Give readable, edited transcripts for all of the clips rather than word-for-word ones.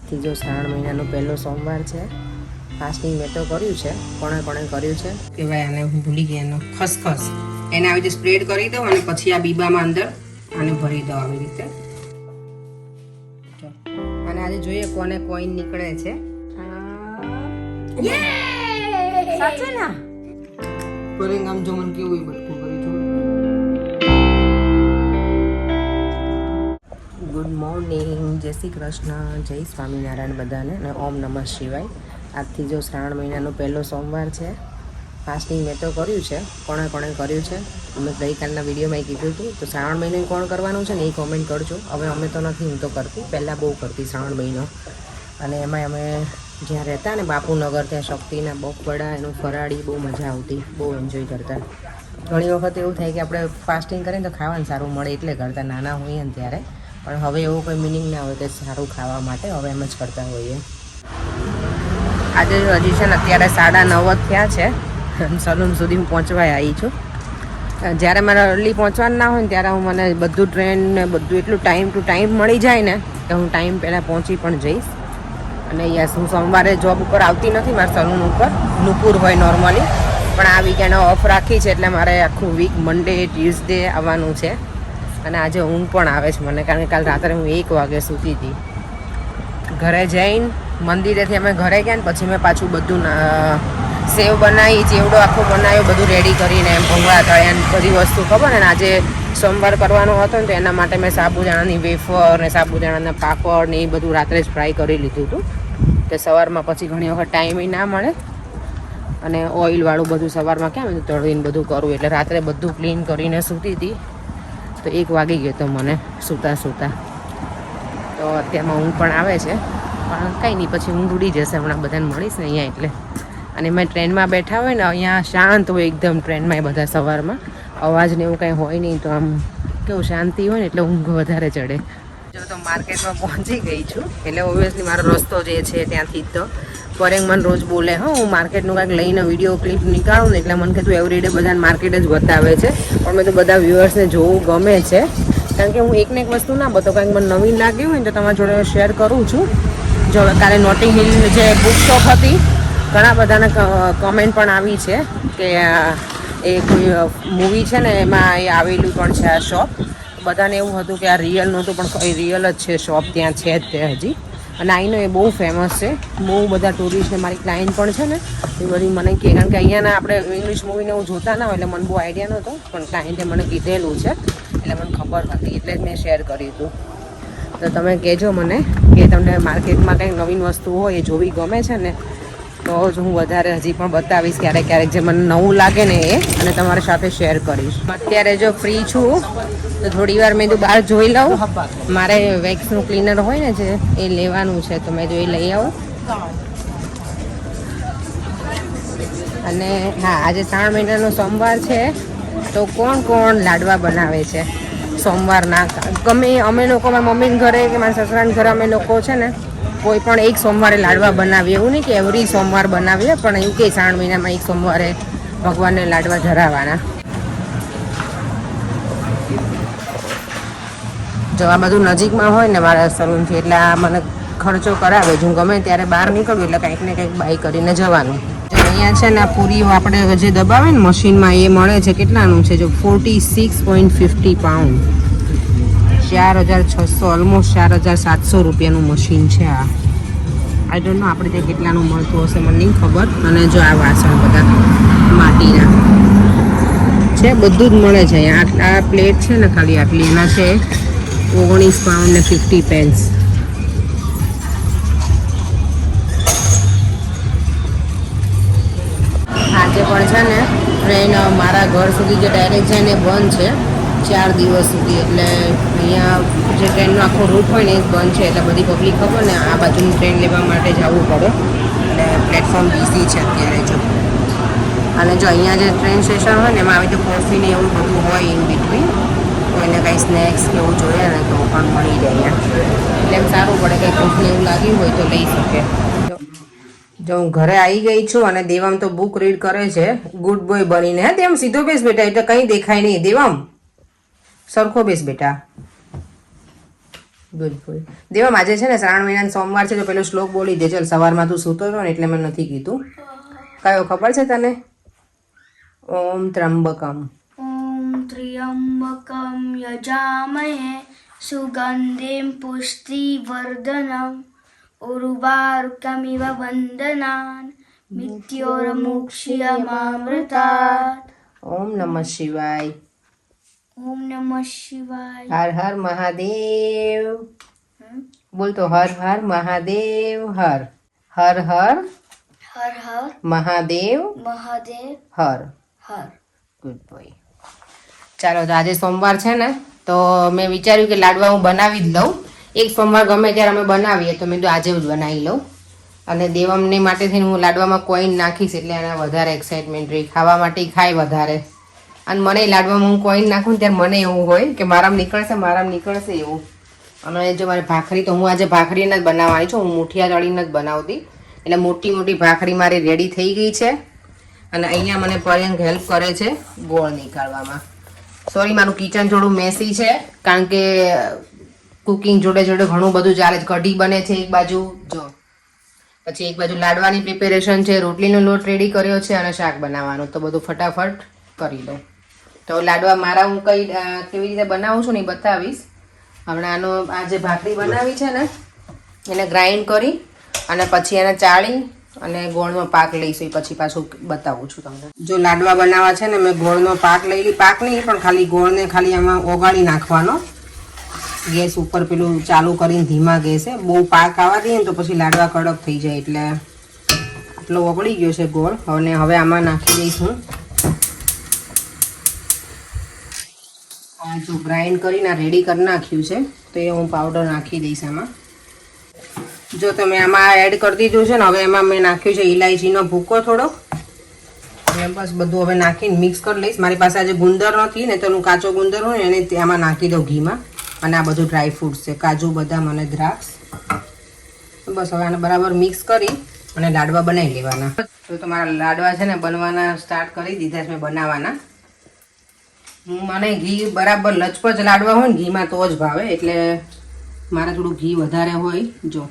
આજથી જો શ્રાવણ મહિનાનો પહેલો સોમવાર છે. ફાસ્ટિંગ મેં તો કર્યું છે. કોણે કર્યું છે કે ભાઈ આને હું ભૂલી ગઈ. એનો ખસખસ એને આવી રીતે સ્પ્રેડ કરી દઉં અને પછી આ બીબામાં અંદર આને ભરી દઉં આવી રીતે. અને આજે જોઈએ કોને કોઈન નીકળે છે. સાચે ને પરિણામ જો મને કેવું બટકું કરી છું. ગુડ મોર્નિંગ, જય શ્રી કૃષ્ણ, જય સ્વામિનારાયણ બધાને અને ઓમ નમઃ શિવાય. આજથી જો શ્રાવણ મહિનાનો પહેલો સોમવાર છે. ફાસ્ટિંગ મેં તો કર્યું છે. કોણે કર્યું છે અમે ગઈકાલના વિડીયોમાં કીધું હતું. તો શ્રાવણ મહિને કોણ કરવાનું છે ને એ કોમેન્ટ કરજો. હવે અમે તો નથી, હું તો કરતી, પહેલાં બહુ કરતી શ્રાવણ મહિનો. અને એમાં અમે જ્યાં રહેતા ને બાપુનગર, ત્યાં શક્તિના બપવડા, એનું ફરાળી બહુ મજા આવતી, બહુ એન્જોય કરતા. ઘણી વખત એવું થાય કે આપણે ફાસ્ટિંગ કરીએ તો ખાવાનું સારું મળે એટલે કરતા, નાના હોઈએ ને ત્યારે. પણ હવે એવું કોઈ મિનિંગ ના હોય કે સારું ખાવા માટે, હવે એમ જ કરતા હોઈએ. આજે હજી છે ને અત્યારે 9:30 થયા છે. સલૂન સુધી હું પહોંચવા આવી છું. જ્યારે મારે અર્લી પહોંચવાનું ના હોય ને ત્યારે હું મને બધું ટ્રેન ને બધું એટલું ટાઈમ ટુ ટાઈમ મળી જાય ને કે હું ટાઈમ પહેલાં પહોંચી પણ જઈશ. અને યસ, હું સોમવારે જોબ ઉપર આવતી નથી, મારા સલૂન ઉપર નુપુર હોય નોર્મલી, પણ આ વીકેન્ડ ઓફ રાખી છે એટલે મારે આખું વીક મંડે ટ્યુઝડે આવવાનું છે. અને આજે ઊંઘ પણ આવે છે મને, કારણ કે કાલ રાત્રે હું 1 વાગે સૂતી હતી. ઘરે જઈને મંદિરેથી અમે ઘરે ગયા ને પછી મેં પાછું બધું સેવ બનાવી, ચેવડો આખો બનાવ્યો, બધું રેડી કરીને એમ ભૂંગળા તળ્યા બધી વસ્તુ ખબર ને. આજે સોમવાર કરવાનો હતો ને તો એના માટે મેં સાબુદાણાની વેફર ને સાબુદાણાના પાપડ ને એ બધું રાત્રે જ ફ્રાય કરી લીધું હતું. તે સવારમાં પછી ઘણી વખત ટાઈમ ના મળે અને ઓઇલવાળું બધું સવારમાં ક્યાં બધું તળીને બધું કરવું, એટલે રાત્રે બધું ક્લીન કરીને સૂતી હતી. તો 1 વાગી ગયો તો મને સૂતા. તો અત્યારમાં ઊંઘ પણ આવે છે, પણ કંઈ નહીં, પછી ઊંઘ ઉડી જશે. હમણાં બધાને મળીશ ને અહીંયા એટલે. અને મેં ટ્રેનમાં બેઠા હોય ને, અહીંયા શાંત હોય એકદમ ટ્રેનમાં, એ બધા સવારમાં અવાજ ને એવું કંઈ હોય નહીં, તો આમ કેવું શાંતિ હોય ને એટલે ઊંઘ વધારે ચડે. જો તો માર્કેટમાં પહોંચી ગઈ છું, એટલે ઓબ્વિયસલી મારો રસ્તો જે છે ત્યાંથી જ. તો પરેંગ મને રોજ બોલે, હું માર્કેટનું કાંઈક લઈને વિડીયો ક્લિપ નીકાળું ને એટલે મને કે તું એવરીડે બધાને માર્કેટ જ બતાવે છે. પણ મેં તો બધા વ્યુઅર્સને જોવું ગમે છે, કારણ કે હું એકને એક વસ્તુ ના બતાવું, કારણ કે મને નવીન લાગ્યું હોય ને તો તમારી જોડે શેર કરું છું. જો કાલે નોટિંગ હિલ જે બુક શોપ હતી, ઘણા બધાને કમેન્ટ પણ આવી છે કે એ કોઈ મૂવી છે ને એમાં એ આવેલું પણ છે આ શોપ. બધાને એવું હતું કે આ રિયલ નહોતું, પણ એ રિયલ જ છે શોપ, ત્યાં છે જ તે હજી. અને આઈનો એ બહુ ફેમસ છે, બહુ બધા ટુરિસ્ટને મારી ક્લાયન્ટ પણ છે ને એ બધી મને કહે, કારણ કે અહીંયાના આપણે ઇંગ્લિશ મૂવીને એવું જોતા ના હોય એટલે મને બહુ આઈડિયા નહોતો, પણ ક્લાયન્ટે મને કીધેલું છે એટલે મને ખબર હતી, એટલે જ મેં શેર કર્યું હતું. તો તમે કહેજો મને કે તમને માર્કેટમાં કંઈક નવીન વસ્તુ હોય એ જોવી ગમે છે ને, તો જ હું વધારે હજી પણ બતાવીશ ક્યારેક જે મને નવું લાગે ને એ, અને તમારી સાથે શેર કરીશ. અત્યારે જો ફ્રી છું તો થોડી વાર મેં બહાર જોઈ લઉં. મારે વેક્સનું ક્લીનર હોય ને જે એ લેવાનું છે, તો મેં જોઈ લઈ આવું. અને હા, આજે 3 મહિનાનો સોમવાર છે, તો કોણ લાડવા બનાવે છે સોમવારના? ગમે અમે લોકો, મારા મમ્મીને ઘરે કે મારા સસરાના ઘરે અમે લોકો છે ને કોઈ પણ એક સોમવારે લાડવા બનાવીએ. એવું નહીં કે એવરી સોમવાર બનાવીએ, પણ એવું કે 3 મહિનામાં એક સોમવારે ભગવાનને લાડવા ધરાવવાના. જો આ બધું નજીકમાં હોય ને મારા સલૂનથી, એટલે આ મને ખર્ચો કરાવે. હું ગમે ત્યારે બહાર નીકળું એટલે કંઈક ને કંઈક બાય કરીને જવાનું. જો અહીંયા છે ને આ પૂરીઓ આપણે જે દબાવે ને મશીનમાં એ મળે છે. કેટલાનું છે જો 46.50 પાઉન્ડ, 4,600, ઓલમોસ્ટ 4,700 રૂપિયાનું મશીન છે આ. આઈ ડોન્ટ નો આપણે ત્યાં કેટલાનું મળતું હશે, મને નહીં ખબર. અને જો આ વાસણ બધા માટીના છે, બધું જ મળે છે અહીંયા. આ પ્લેટ છે ને ખાલી આટલી, એના છે 19 પાઉન્ડ ને 50 પેન્સ. આજે પણ છે ને ટ્રેન મારા ઘર સુધી જે ડાયરેક્ટ છે ને બંધ છે 4 દિવસ સુધી. એટલે અહીંયા જે ટ્રેનનો આખો રૂટ હોય ને એ જ બંધ છે, એટલે બધી પબ્લિક ખબર ને આ બાજુની ટ્રેન લેવા માટે જવું પડે. એટલે પ્લેટફોર્મ બીઝી છે અત્યારે જો. અને જો અહીંયા જે ટ્રેન સ્ટેશન હોય ને એમાં આવી રીતે કોફી ને એવું બધું હોય ઇન બિટવીન, કોઈને કંઈ સ્નેક્સ કે એવું જોઈએ ને તો પણ મળી જાય અહીંયા. એટલે એમ સારું પડે, કંઈ ભૂખને એવું લાગ્યું હોય તો લઈ શકે. જો હું ઘરે આવી ગઈ છું અને દેવમ તો બુક રીડ કરે છે ગુડ બોય બનીને. હે તેમ સીધો બેસ બેટા, એટલે કંઈ દેખાય નહીં. દેવમ સરખો બેસ બેટા. બિલકુલ. દેવમ આજે છે ને શ્રાવણ મહિનાનો સોમવાર છે, તો પેલો શ્લોક બોલી દે. ચાલ, સવારમાં તું સૂતો હતો ને એટલે મેં નથી કીધું. કયો ખબર છે તને? ઓમ ત્રંબકમ ॐ त्र्यम्बकं यजामहे सुगन्धिं पुष्टिवर्धनम् उर्वारुकमिव वन्दनान् मृत्योर्मुक्ष्यमामृतात्. ઓમ નમઃ શિવાય. ॐ नमः शिवाय. હર હર મહાદેવ. બોલ તો, હર હર મહાદેવ. હર હર હર हर हर મહાદેવ. महादेव હર. हर. Good boy. ચાલો, તો આજે સોમવાર છે ને, તો મેં વિચાર્યું કે લાડવા હું બનાવી જ લઉં. એક સોમવાર ગમે ત્યારે અમે બનાવીએ, તો મેં તો આજે જ બનાવી લઉં. અને દેવમને માટે થઈને હું લાડવામાં કોઈન નાખીશ, એટલે એને વધારે એક્સાઇટમેન્ટ રહી. ખાવા માટે ખાય વધારે. અને મને લાડવામાં હું કોઈન નાખું ને ત્યારે મને એવું હોય કે મારામાં નીકળશે એવું. અને જો મારી ભાખરી, તો હું આજે ભાખરીને જ બનાવવાની છું. હું મુઠિયા તળીને જ બનાવતી. એટલે મોટી મોટી ભાખરી મારી રેડી થઈ ગઈ છે. અને અહીંયા મને પર્યંક હેલ્પ કરે છે ગોળ નીકાળવામાં. સોરી, મારું કિચન થોડું મેસી છે, કારણ કે કુકિંગ જોડે જોડે ઘણું બધું ચાલે છે. કઢી બને છે એક બાજુ, જો પછી એક બાજુ લાડવાની પ્રિપેરેશન છે, રોટલીનો લોટ રેડી કર્યો છે અને શાક બનાવવાનું. તો બધું ફટાફટ કરી દઉં. તો લાડવા મારા હું કેવી રીતે બનાવું છું ને એ બતાવીશ. હમણાં આ જે ભાખરી બનાવી છે ને, એને ગ્રાઇન્ડ કરી અને પછી એને ચાળી અને ગોળનો પાક લઈશું. પછી પાછું બતાવું છું તમને. જો લાડવા બનાવવા છે ને, મેં ગોળનો પાક લઈ લી. પાક નહીં, પણ ખાલી ગોળને ખાલી આમાં ઓગાળી નાખવાનો. ગેસ ઉપર પેલું ચાલુ કરીને ધીમા ગેસે. બહુ પાક આવવા દઈએ ને તો પછી લાડવા કડક થઈ જાય. એટલે આટલો ઓગળી ગયો છે ગોળ. હવે આમાં નાખી દઈશું. આ જો ગ્રાઇન્ડ કરીને રેડી કરી નાખ્યું છે, તો એ હું પાવડર નાખી દઈશ આમાં. જો તમે આમાં એડ કરી દીધું છે ને, હવે એમાં મેં નાખ્યું છે ઇલાયચીનો ભૂકો થોડો. અને બસ બધું હવે નાખીને મિક્સ કરી લઈશ. મારી પાસે આજે ગુંદર નથી ને, તો હું કાચો ગુંદર હોય એને આમાં નાખી દઉં ઘીમાં. અને આ બધું ડ્રાય ફ્રૂટ્સ છે, કાજુ, બદામ અને દ્રાક્ષ. બસ હવે આને બરાબર મિક્સ કરી અને લાડવા બનાવી લેવાના. તો તમારા લાડવા છે ને બનવાના સ્ટાર્ટ કરી દીધા છે મેં બનાવવાના. મને ઘી બરાબર લચપચ લાડવા હોય ને ઘીમાં તો જ ભાવે, એટલે મારે થોડું ઘી વધારે હોય. જો,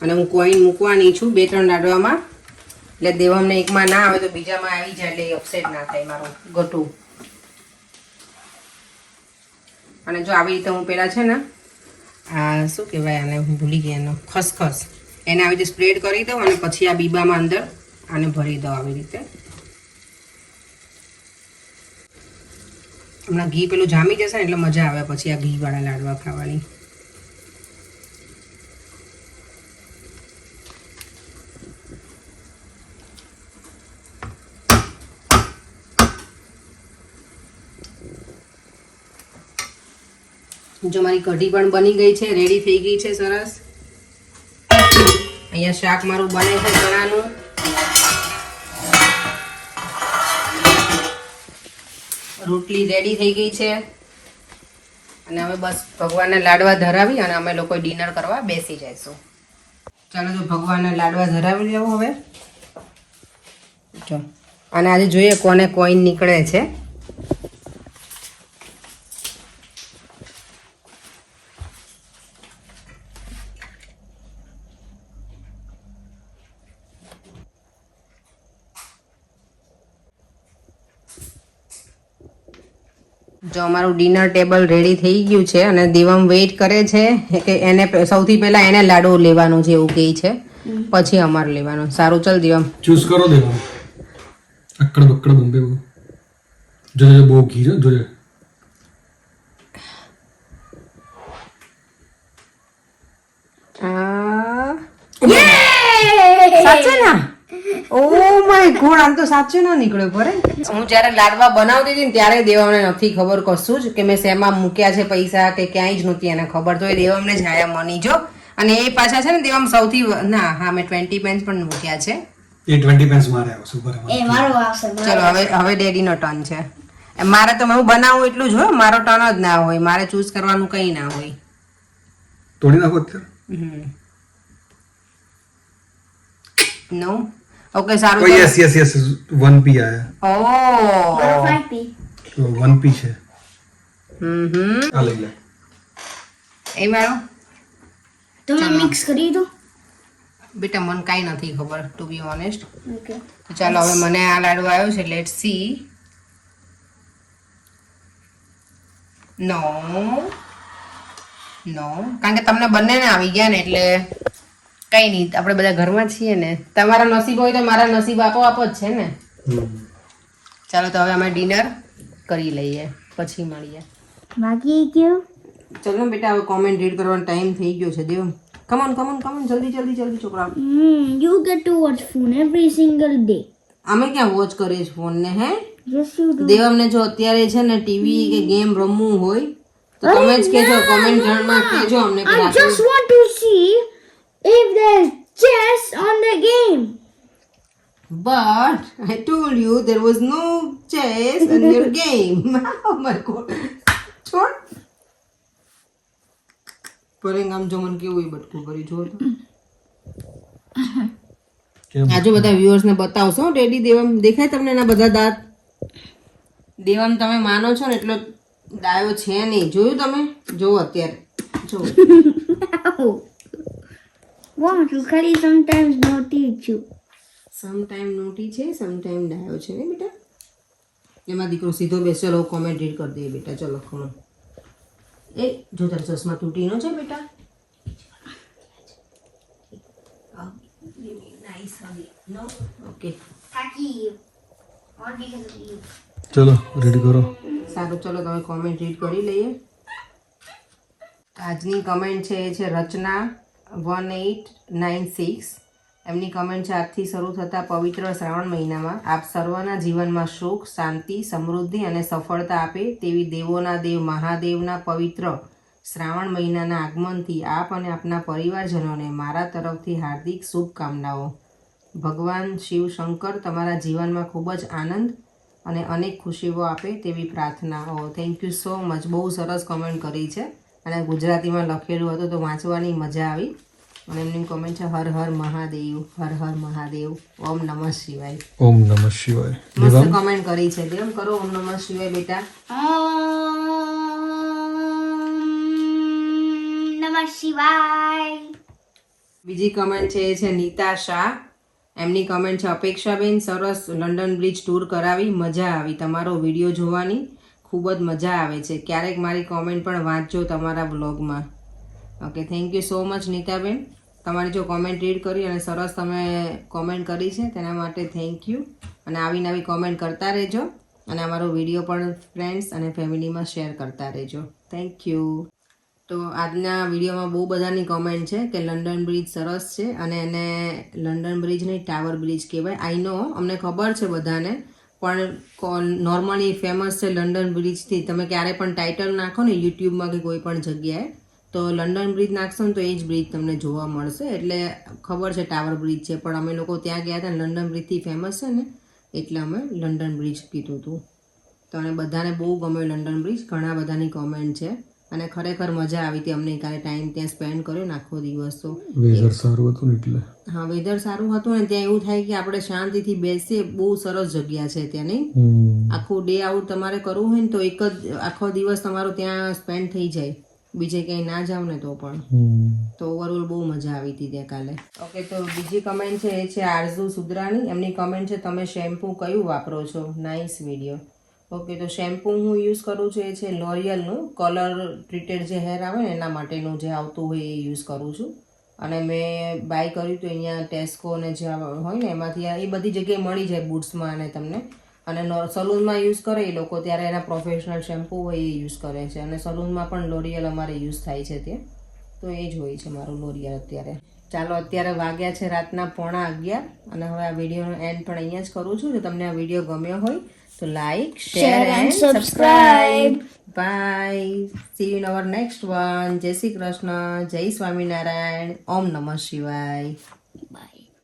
અને હું કોઈન મૂકવાની છું 2-3 લાડવામાં, એટલે દેવમને એકમાં ના આવે તો બીજામાં આવી જાય, એટલે અપસેટ ના થાય મારું ગટું. અને જો આવી રીતે હું પેલા છે ને, આ શું કહેવાય આને, હું ભૂલી ગઈ એનો, ખસખસ, એને આવી રીતે સ્પ્રેડ કરી દઉં અને પછી આ બીબામાં અંદર આને ભરી દઉં આવી રીતે. હમણાં ઘી પેલું જામી જશે ને એટલે મજા આવે પછી આ ઘીવાળા લાડવા ખાવાની. જો મારી કઢી પણ બની ગઈ છે, રેડી થઈ ગઈ છે સરસ. અહીંયા શાક મારું બને છે ચણાનું. રોટલી રેડી થઈ ગઈ છે. અને હવે બસ ભગવાનને લાડવા ધરાવી અને અમે લોકો ડિનર કરવા બેસી જઈશું. ચાલો, તો ભગવાનને લાડવા ધરાવી લેવું હવે. જો, અને આજે જોઈએ કોને કોઈન નીકળે છે. જો અમારું ડિનર ટેબલ રેડી થઈ ગયું છે અને દેવમ વેઇટ કરે છે કે એને સૌથી પહેલા એને લાડુ લેવાનું છે એવું કહે છે, પછી અમારે લેવાનું. સારું, ચાલ દેવમ ચૂઝ કરો. દેવમ અક્કડ બક્કડ બંબે જોજે, બહુ ઘી જોજે. સાચે ના? ઓ માય ગોડ, આમ તો સાચું ના નીકળ્યો પરે. હું જ્યારે લાડવા બનાવતી હતી ને ત્યારે દેવમને નથી ખબર કશું જ કે મેં શેમાં મૂક્યા છે પૈસા, કે ક્યાંય જ નહોતી એને ખબર. તો એ દેવમને જ આયા મની જો. અને એ પાછા છે ને દેવમ સૌથી ના, હા, મેં 20 પેન્સ પણ મૂક્યા છે. એ 20 પેન્સ મારે આવશે બરાબર. એ મારો આવશે. ચલો, હવે ડેડીનો ટર્ન છે. મારે તો હું બનાવું એટલું જ હોય, મારો ટર્ન જ ના હોય. મારે ચૂઝ કરવાનું કંઈ ના હોય. તોડી નાખો અત્યારે. નો, ઓકે, સારું. ઓ યસ 1p આયા. ઓ 5p. તો 1p છે. હમ. આ લઈ લે. એ મારો તમે મિક્સ કરી દો. બેટા મને કાંઈ નથી ખબર ટુ બી ઓનેસ્ટ. ઓકે. તો ચાલો હવે મને આ લાડુ આવ્યો છે, લેટ સી. નો કારણ કે તમને બંનેને આવી ગયા ને એટલે કઈ નહીં, આપણે બધા ઘરમાં જ છીએ ને. તમારા નસીબ હોય તો મારા નસીબ આપોઆપ જ છે ને. ચાલો તો હવે અમે ડિનર કરી લઈએ, પછી મળીએ. બાકી ગયું. ચલો બેટા હવે કોમેન્ટ રીડ કરવાનો ટાઈમ થઈ ગયો છે. દેવ કમોન જલ્દી છોકરા. You get to watch phone every single day. અમે ક્યાં વોચ કરીએ છીએ ફોન ને? હે Yes, you do. દેવમને જો અત્યારે છે ને ટીવી કે ગેમ રમવું હોય તો તમે જ કહેજો, કોમેન્ટ માં કહેજો અમને કે I just want to see if there's chess on the game. But I told you there was no chess in your game. Oh my god. છોડ પરેંગ આમ જો મને કેવું બટકું કરી જો તો. આજુ બધા વ્યુઅર્સ ને બતાવશો ડેડી દેવમ દેખાય તમને એના બધા દાંત? દેવમ તમે માનો છો ને એટલો ડાયો છે નહીં. જોયું તમે? જો અત્યારે જો. Wow, you carry sometimes not teach you. Sometime naughty છે, સમટાઈમ ડાયો છે ને બેટા. એમાં દીકરો સીધો બેસેલો કોમેન્ટ રીડ કરી દઈએ બેટા. ચલો ખમો. એ જો તારા ચશ્મા તૂટીનો છે બેટા. નાઈસ હવે નો okay. Taki you. Or because of you. ચલો રેડી કરો. સારું ચલો તમે કોમેન્ટ રીડ કરી લઈએ. આજની કમેન્ટ છે એ છે રચના 1896. એમની કમેન્ટ છે, આજથી શરૂ થતા પવિત્ર શ્રાવણ મહિનામાં આપ સર્વના જીવનમાં સુખ, શાંતિ, સમૃદ્ધિ અને સફળતા આપે તેવી દેવોના દેવ મહાદેવના પવિત્ર શ્રાવણ મહિનાના આગમનથી આપ અને આપના પરિવારજનોને મારા તરફથી હાર્દિક શુભકામનાઓ. ભગવાન શિવ શંકર તમારા જીવનમાં ખૂબ જ આનંદ અને અનેક ખુશીઓ આપે તેવી પ્રાર્થનાઓ. Thank you so much. બહુ સરસ કમેન્ટ કરી છે અને ગુજરાતીમાં લખેલું હતું તો વાંચવાની મજા આવી. અને એમની કોમેન્ટ છે, હર હર મહાદેવ, હર હર મહાદેવ, ઓમ નમઃ શિવાય. ઓમ નમઃ શિવાય. મસ્ત કમેન્ટ કરી છે. દેવ કરો ઓમ નમઃ શિવાય બેટા. Namah Shivaya. બીજી કમેન્ટ છે એ છે નીતા શાહ. એમની કમેન્ટ છે, અપેક્ષાબેન સરસ લંડન બ્રિજ ટૂર કરાવી, મજા આવી. તમારો વિડીયો જોવાની ખૂબ જ મજા આવે છે. ક્યારેક મારી કોમેન્ટ પણ વાંચજો તમારા બ્લોગમાં. Okay thank you so much Nitaben. તમારી જો કોમેન્ટ રીડ કરી અને સરસ તમે કોમેન્ટ કરી છે તેના માટે થેન્ક યુ. અને આવી નવી કોમેન્ટ કરતા રહેજો અને અમારો વિડીયો પણ ફ્રેન્ડ્સ અને ફેમિલીમાં શેર કરતા રહેજો. Thank you. તો આજના વિડીયોમાં બહુ બધાની કોમેન્ટ છે કે લંડન બ્રિજ સરસ છે અને એને લંડન બ્રિજ નહીં ટાવર બ્રિજ કહેવાય. આઈ નો, અમને ખબર છે બધાને, પણ નોર્મલી ફેમસ છે લંડન બ્રિજથી. તમે ક્યારે પણ ટાઇટલ નાખો ને યુટ્યુબમાં કે કોઈ પણ જગ્યાએ તો લંડન બ્રિજ નાખશો ને તો એ જ બ્રિજ તમને જોવા મળશે. એટલે ખબર છે ટાવર બ્રિજ છે, પણ અમે લોકો ત્યાં ગયા હતા લંડન બ્રિજથી ફેમસ છે ને એટલે અમે લંડન બ્રિજ કીધું હતું. તો અને બધાને બહુ ગમ્યો લંડન બ્રિજ. ઘણા બધાની કોમેન્ટ છે અને ખરેખર મજા આવી હતી અમને કાલે ટાઈમ ત્યાં સ્પેન્ડ કર્યો ને આખો દિવસ. તો વેધર સારું હતું ને એટલે. હા વેધર સારું હતું ને ત્યાં એવું થાય કે આપણે શાંતિથી બેસીએ. બહુ સરસ જગ્યા છે ત્યાં નહીં. આખું ડે આઉટ તમારે કરવું હોય ને તો એક જ આખો દિવસ તમારો ત્યાં સ્પેન્ડ થઈ જાય, બીજે ક્યાંય ના જાવ ને તો પણ. તો ઓવરઓલ બહુ મજા આવી હતી ત્યાં કાલે. ઓકે તો બીજી કમેન્ટ છે એ છે આરઝુ સુદરાણી. એમની કમેન્ટ છે, તમે શેમ્પૂ કયું વાપરો છો? Nice video. ઓકે તો શેમ્પૂ હું યુઝ કરું છું એ છે લોરિયલનું કલર ટ્રીટેડ જે હેર આવે ને એના માટેનું જે આવતું હોય એ યુઝ કરું છું. અને મેં બાય કર્યું તો અહીંયા ટેસ્કો ને જે હોય ને એમાંથી એ બધી જગ્યાએ મળી જાય બૂટ્સમાં અને તમને. અને સલૂનમાં યુઝ કરે એ લોકો ત્યારે એના પ્રોફેશનલ શેમ્પૂ હોય એ યુઝ કરે છે. અને સલૂનમાં પણ લોરિયલ અમારે યુઝ થાય છે ત્યાં. તો એ જ હોય છે મારું લોરિયલ અત્યારે. ચાલો અત્યારે વાગ્યા છે રાતના 11:15 અને હવે આ વિડીયોનો એન્ડ પણ અહીંયા જ કરું છું. જો તમને આ વિડીયો ગમ્યો હોય તો like, share and subscribe. Bye. See you in our next one. જય શ્રી કૃષ્ણ, જય સ્વામિનારાયણ, ઓમ નમઃ શિવાય.